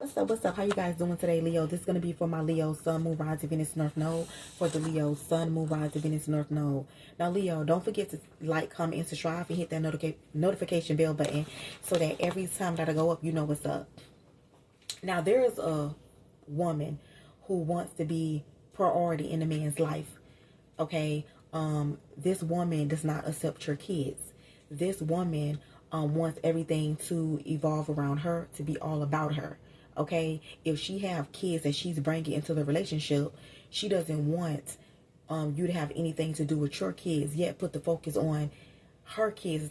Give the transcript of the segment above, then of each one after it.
What's up? How you guys doing today, Leo? This is going to be for my Leo, Sun, Moon, Rise, Venus, North Node. For the Leo, Sun, Moon, Rise, Venus, North Node. Now, Leo, don't forget to like, comment, and subscribe, and hit that notification bell button so that every time that I go up, you know what's up. Now, there is a woman who wants to be priority in a man's life. Okay, this woman does not accept your kids. This woman wants everything to evolve around her, to be all about her. Okay, if she have kids that she's bringing into the relationship, she doesn't want you to have anything to do with your kids. Yet put the focus on her kids. It's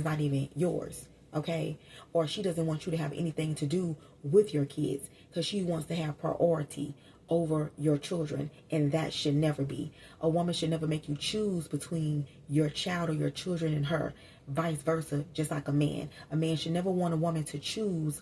not even yours. Okay, or she doesn't want you to have anything to do with your kids because she wants to have priority over your children, and that should never be. A woman should never make you choose between your child or your children and her, vice versa. Just like a man should never want a woman to choose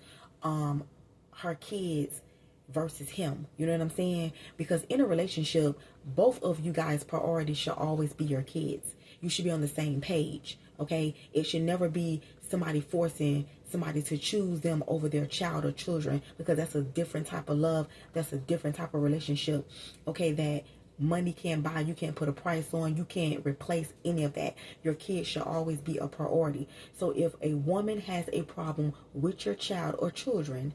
her kids versus him. You know what I'm saying? Because in a relationship, both of you guys' priorities should always be your kids. You should be on the same page. Okay, it should never be somebody forcing somebody to choose them over their child or children, because that's a different type of love. That's a different type of relationship. Okay, that money can't buy. You can't put a price on. You can't replace any of that. Your kids should always be a priority. So if a woman has a problem with your child or children,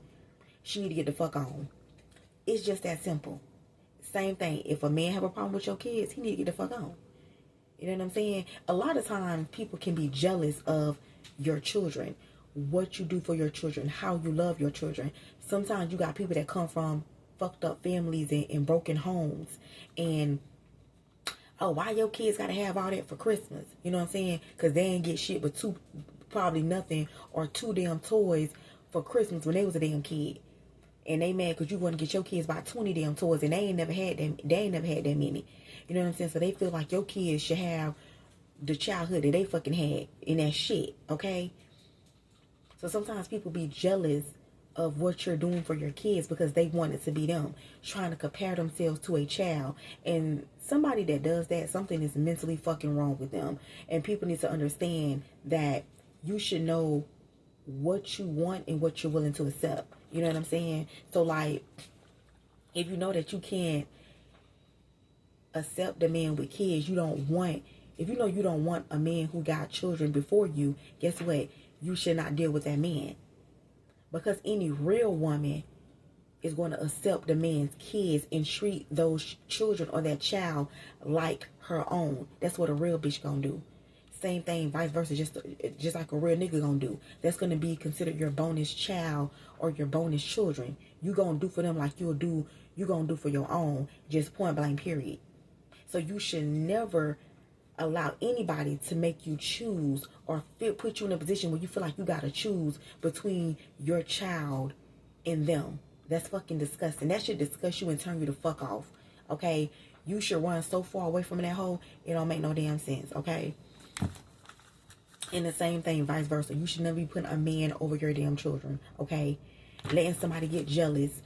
she need to get the fuck on. It's just that simple. Same thing. If a man have a problem with your kids, he need to get the fuck on. You know what I'm saying? A lot of times people can be jealous of your children, what you do for your children, how you love your children. Sometimes you got people that come from fucked up families and broken homes, and oh, why your kids gotta have all that for Christmas? You know what I'm saying? Because they ain't get shit but probably nothing, or two damn toys for Christmas when they was a damn kid. And they mad because you want to get your kids about 20 damn toys, and they ain't never had that many. You know what I'm saying? So they feel like your kids should have the childhood that they fucking had in that shit, okay? So sometimes people be jealous of what you're doing for your kids because they want it to be them, trying to compare themselves to a child. And somebody that does that, something is mentally fucking wrong with them. And people need to understand that you should know what you want and what you're willing to accept. You know what I'm saying? So like, if you know that you can't accept a man with kids, if you know you don't want a man who got children before you, guess what? You should not deal with that man. Because any real woman is going to accept the man's kids and treat those children or that child like her own. That's what a real bitch gonna do. Same thing, vice versa, just like a real nigga gonna do. That's gonna be considered your bonus child or your bonus children. You gonna do for them like you gonna do for your own, just point blank period. So you should never allow anybody to make you choose or put you in a position where you feel like you gotta choose between your child and them. That's fucking disgusting. That should disgust you and turn you the fuck off. Okay? You should run so far away from that hole, it don't make no damn sense. Okay? And the same thing, vice versa. You should never be putting a man over your damn children, okay? Letting somebody get jealous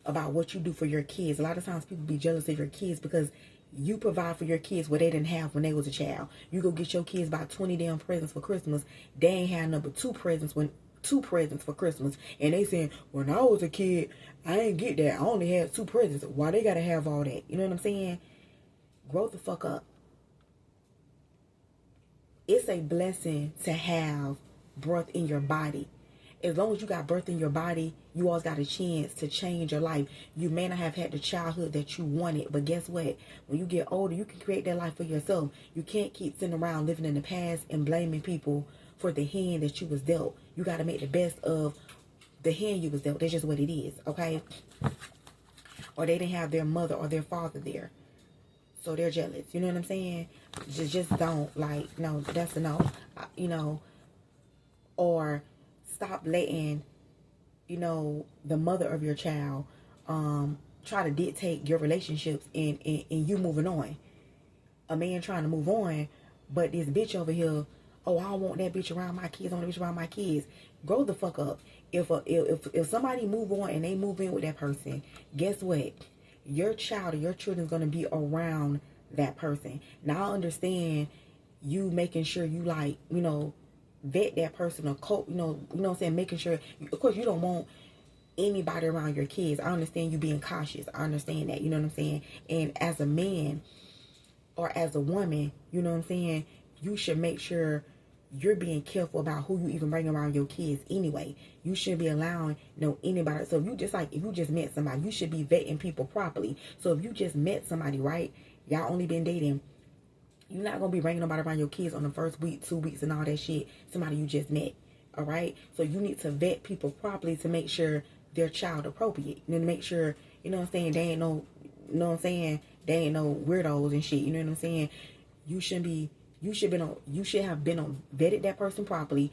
about what you do for your kids. A lot of times people be jealous of your kids because you provide for your kids what they didn't have when they was a child. You go get your kids about 20 damn presents for Christmas. They ain't had number two presents for Christmas. And they saying, when I was a kid, I ain't get that. I only had two presents. Why they gotta have all that? You know what I'm saying? Grow the fuck up. It's a blessing to have breath in your body. As long as you got birth in your body, you always got a chance to change your life. You may not have had the childhood that you wanted, but guess what? When you get older, you can create that life for yourself. You can't keep sitting around living in the past and blaming people for the hand that you was dealt. You got to make the best of the hand you was dealt. That's just what it is, okay? Or they didn't have their mother or their father there, so they're jealous. You know what I'm saying? Just don't, like, no, that's a no. You know, or stop letting, you know, the mother of your child try to dictate your relationships and you moving on. A man trying to move on, but this bitch over here, oh, I don't want that bitch around my kids. I want that bitch around my kids. Grow the fuck up. If somebody move on and they move in with that person, guess what? Your child or your children's going to be around that person. Now I understand you making sure you, like, you know, vet that person or cope, you know what I'm saying, making sure, of course you don't want anybody around your kids. I understand you being cautious. I understand that. You know what I'm saying? And as a man or as a woman, you know what I'm saying, you should make sure you're being careful about who you even bring around your kids anyway. You shouldn't be allowing anybody. So if you just met somebody, you should be vetting people properly. So if you just met somebody, right, y'all only been dating, you're not going to be bringing nobody around your kids on the first week, 2 weeks, and all that shit. Somebody you just met. All right? So you need to vet people properly to make sure they're child appropriate. You know, to make sure, you know what I'm saying, they ain't no, you know what I'm saying, they ain't no weirdos and shit. You know what I'm saying? You should have been on, vetted that person properly,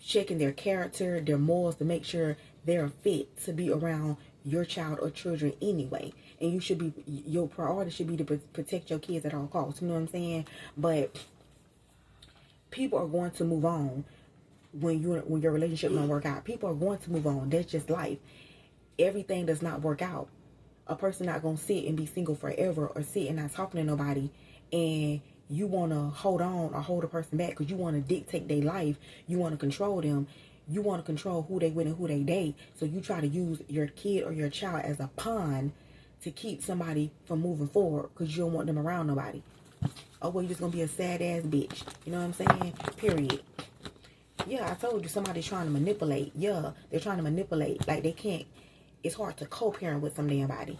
checking their character, their morals, to make sure they're fit to be around your child or children anyway. And your priority should be to protect your kids at all costs. You know what I'm saying? But people are going to move on when your relationship don't work out. People are going to move on. That's just life. Everything does not work out. A person not going to sit and be single forever, or sit and not talking to nobody, and you want to hold on or hold a person back because you want to dictate their life. You want to control them. You want to control who they with and who they date. So you try to use your kid or your child as a pawn to keep somebody from moving forward because you don't want them around nobody. Oh, well, you're just going to be a sad ass bitch. You know what I'm saying? Period. Yeah, I told you somebody's trying to manipulate. Yeah, they're trying to manipulate. Like, they can't. It's hard to co-parent with some damn body.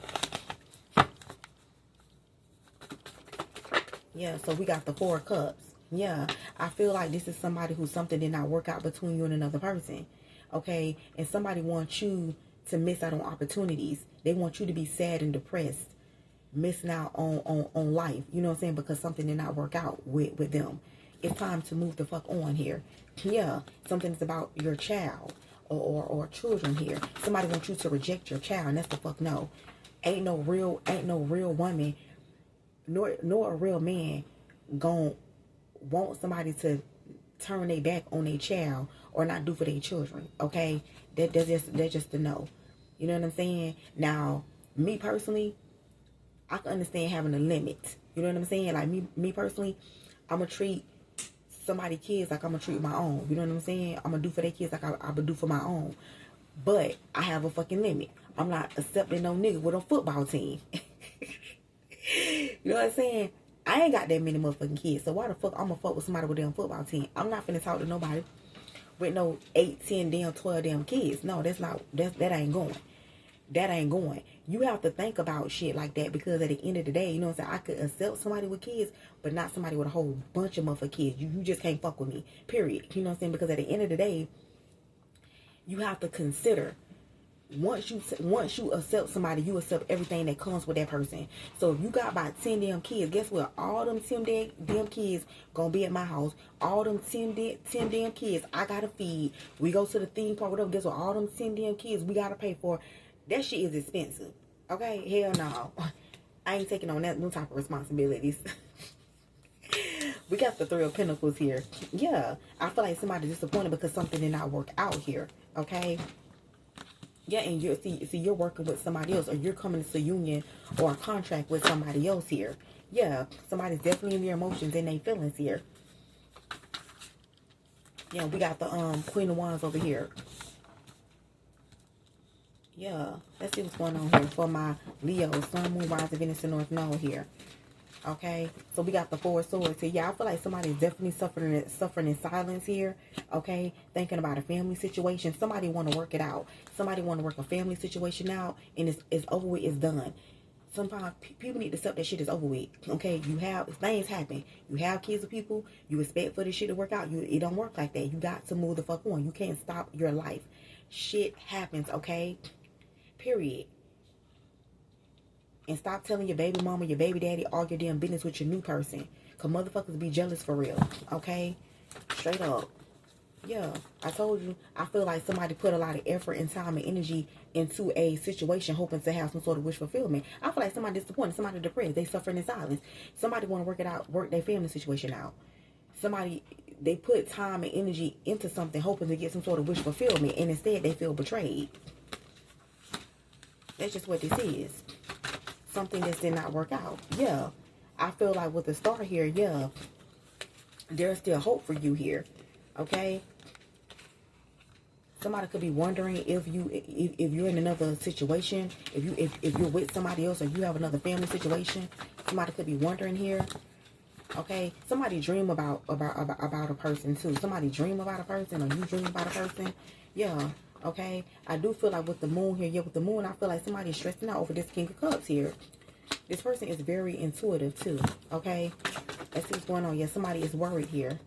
Yeah, so we got the 4 of Cups. Yeah, I feel like this is somebody who something did not work out between you and another person. Okay? And somebody wants you to miss out on opportunities. They want you to be sad and depressed, missing out on life. You know what I'm saying? Because something did not work out with them. It's time to move the fuck on here. Yeah, something's about your child or children here. Somebody wants you to reject your child, and that's the fuck no. Ain't no real woman nor a real man gon' want somebody to turn their back on their child or not do for their children. Okay, that's just a no. You know what I'm saying? Now, me personally, I can understand having a limit. You know what I'm saying? Like me personally, I'm gonna treat somebody's kids like I'm gonna treat my own. You know what I'm saying? I'm gonna do for their kids like I would do for my own. But I have a fucking limit. I'm not accepting no nigga with a football team. You know what I'm saying? I ain't got that many motherfucking kids. So why the fuck I'm gonna fuck with somebody with a damn football team? I'm not finna talk to nobody with no 8, 10, damn 12 damn kids. No, that ain't going. That ain't going. You have to think about shit like that, because at the end of the day, you know what I'm saying, I could accept somebody with kids, but not somebody with a whole bunch of motherfucking kids. You just can't fuck with me. Period. You know what I'm saying? Because at the end of the day, you have to consider, once you accept somebody, you accept everything that comes with that person. So if you got about 10 damn kids, guess what? All them 10 damn kids gonna be at my house. All them 10 damn kids I gotta feed. We go to the theme park, whatever. Guess what? All them 10 damn kids we gotta pay for. That shit is expensive. Okay? Hell no. I ain't taking on them type of responsibilities. We got the 3 of Pentacles here. Yeah. I feel like somebody's disappointed because something did not work out here. Okay? Yeah, and you're working with somebody else, or you're coming to a union or a contract with somebody else here. Yeah, somebody's definitely in their emotions and their feelings here. Yeah, we got the Queen of Wands over here. Yeah, let's see what's going on here for my Leo, Sun, Moon, Rising, Venus, and North Node here. Okay, so we got the 4 of Swords here. Yeah, I feel like somebody's definitely suffering in silence here. Okay, thinking about a family situation. Somebody want to work it out. Somebody want to work a family situation out, and it's over with. It's done. Sometimes people need to accept that shit is over with. Okay, things happen. You have kids with people. You expect for this shit to work out. It don't work like that. You got to move the fuck on. You can't stop your life. Shit happens. Okay, period. And stop telling your baby mama, your baby daddy, all your damn business with your new person. Because motherfuckers be jealous for real. Okay? Straight up. Yeah. I told you. I feel like somebody put a lot of effort and time and energy into a situation hoping to have some sort of wish fulfillment. I feel like somebody disappointed. Somebody depressed. They suffering in silence. Somebody want to work it out. Work their family situation out. Somebody, they put time and energy into something hoping to get some sort of wish fulfillment. And instead they feel betrayed. That's just what this is. Something that did not work out. Yeah, I feel like with the star here, yeah, there's still hope for you here. Okay, Somebody could be wondering if you're in another situation, if you're with somebody else, or you have another family situation. Somebody could be wondering here. Okay, somebody dream about a person too. Somebody dream about a person, or you dream about a person. Yeah. Okay, I do feel like with the moon here, yeah, with the moon, I feel like somebody's stressing out over this King of Cups here. This person is very intuitive too. Okay, let's see what's going on. Yeah, somebody is worried here.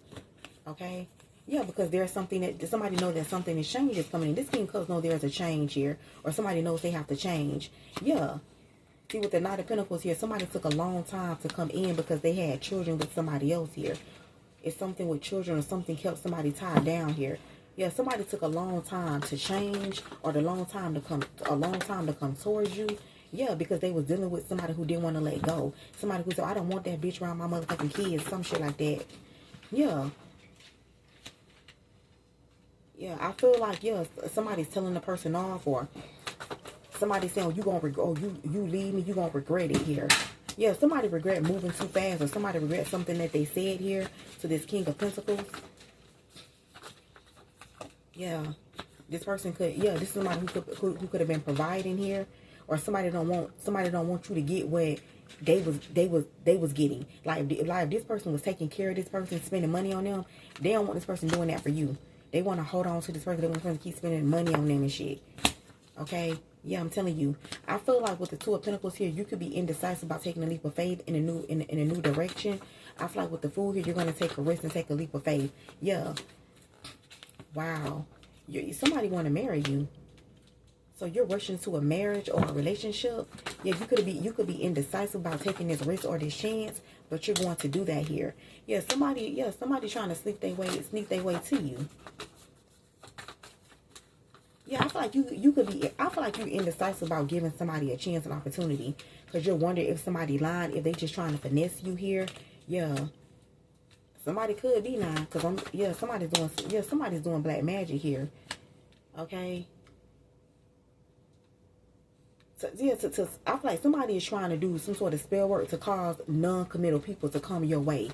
Okay, yeah, because there's something that somebody knows that something is change is coming in. This King of Cups knows there's a change here, or somebody knows they have to change. Yeah. See, with the Knight of Pentacles here, somebody took a long time to come in because they had children with somebody else here. It's something with children, or something kept somebody tied down here. Yeah, somebody took a long time to change, or a long time to come towards you. Yeah, because they was dealing with somebody who didn't want to let go. Somebody who said, I don't want that bitch around my motherfucking kids. Some shit like that. Yeah. Yeah, I feel like, yeah, somebody's telling the person off, or somebody saying, you gonna regret, oh, you leave me, you gonna regret it here. Yeah, somebody regret moving too fast, or somebody regret something that they said here to this King of Pentacles. Yeah, this person could, yeah, this is somebody who could have been providing here, or somebody don't want you to get what they was getting. Like if this person was taking care of this person, spending money on them, they don't want this person doing that for you. They want to hold on to this person. They want this person to keep spending money on them and shit. Okay, yeah, I'm telling you. I feel like with the Two of Pentacles here, you could be indecisive about taking a leap of faith in a new direction. I feel like with the Fool here, you're gonna take a risk and take a leap of faith. Yeah. Wow. Somebody want to marry you. So you're rushing to a marriage or a relationship. Yeah, you could be indecisive about taking this risk or this chance, but you're going to do that here. Yeah, somebody trying to sneak their way to you. Yeah, I feel like I feel like you're indecisive about giving somebody a chance and opportunity, because you're wondering if somebody lying, if they just trying to finesse you here. Yeah. Somebody could be now, because somebody's doing black magic here. Okay. So yeah, I feel like somebody is trying to do some sort of spell work to cause non-committal people to come your way,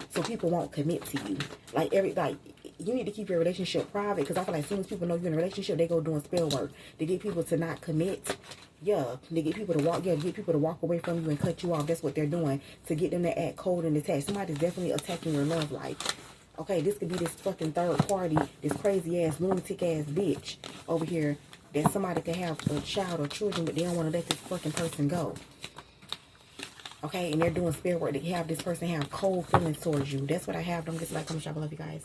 so people won't commit to you. Like you need to keep your relationship private, because I feel like as soon as people know you're in a relationship, they go doing spell work to get people to not commit. Yeah, to get people to walk away from you and cut you off. That's what they're doing, to get them to act cold and detached. Somebody's definitely attacking your love life. Okay, this could be this fucking third party, this crazy ass, lunatic ass bitch over here, that somebody could have a child or children, but they don't want to let this fucking person go. Okay, and they're doing spell work to have this person have cold feelings towards you. That's what I have. Don't get to like, comment, shop. I love you guys.